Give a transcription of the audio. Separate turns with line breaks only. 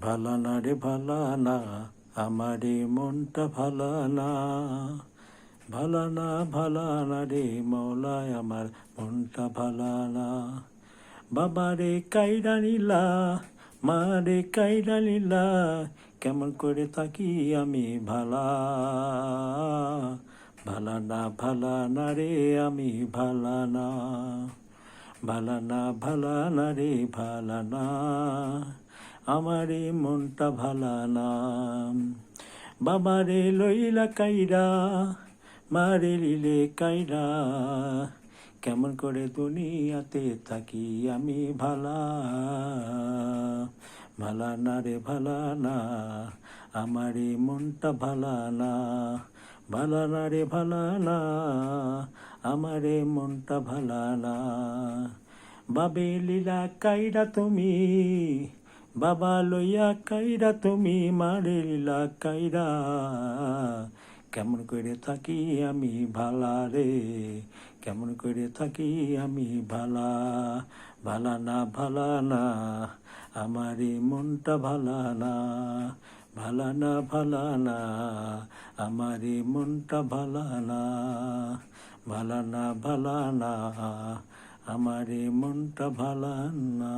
ভালা না রে ভালা না, আমারে মনটা ভালা না। ভালা না ভালা না রে মৌলায় আমার মনটা ভালা না। বাবারে কাইরা নিলা, মারে কাইরা নিলা, কেমন করে থাকি আমি ভালা। ভালা না রে আমি ভালা না। ভালা না রে ভালা না, আমারে মনটা ভালা না। বাবারে লইলা কাইরা, মারে লিলে কাইরা, কেমন করে দুনিয়াতে থাকি আমি ভালা। ভালা না রে ভালা না, আমারে মনটা ভালা না। ভালা না রে ভালা না, আমারে মনটা ভালা না। বাবে লীলা কাইরা তুমি, বাবা লইয়া কাইরা তুমি, মারে লীলা কাইরা, কেমন করে থাকি আমি ভালা রে, কেমন করে থাকি আমি ভালা। ভালা না, আমারে মনটা ভালা না। ভালা না, আমারে মনটা ভালা না। ভালা না, আমারে মনটা ভালা না।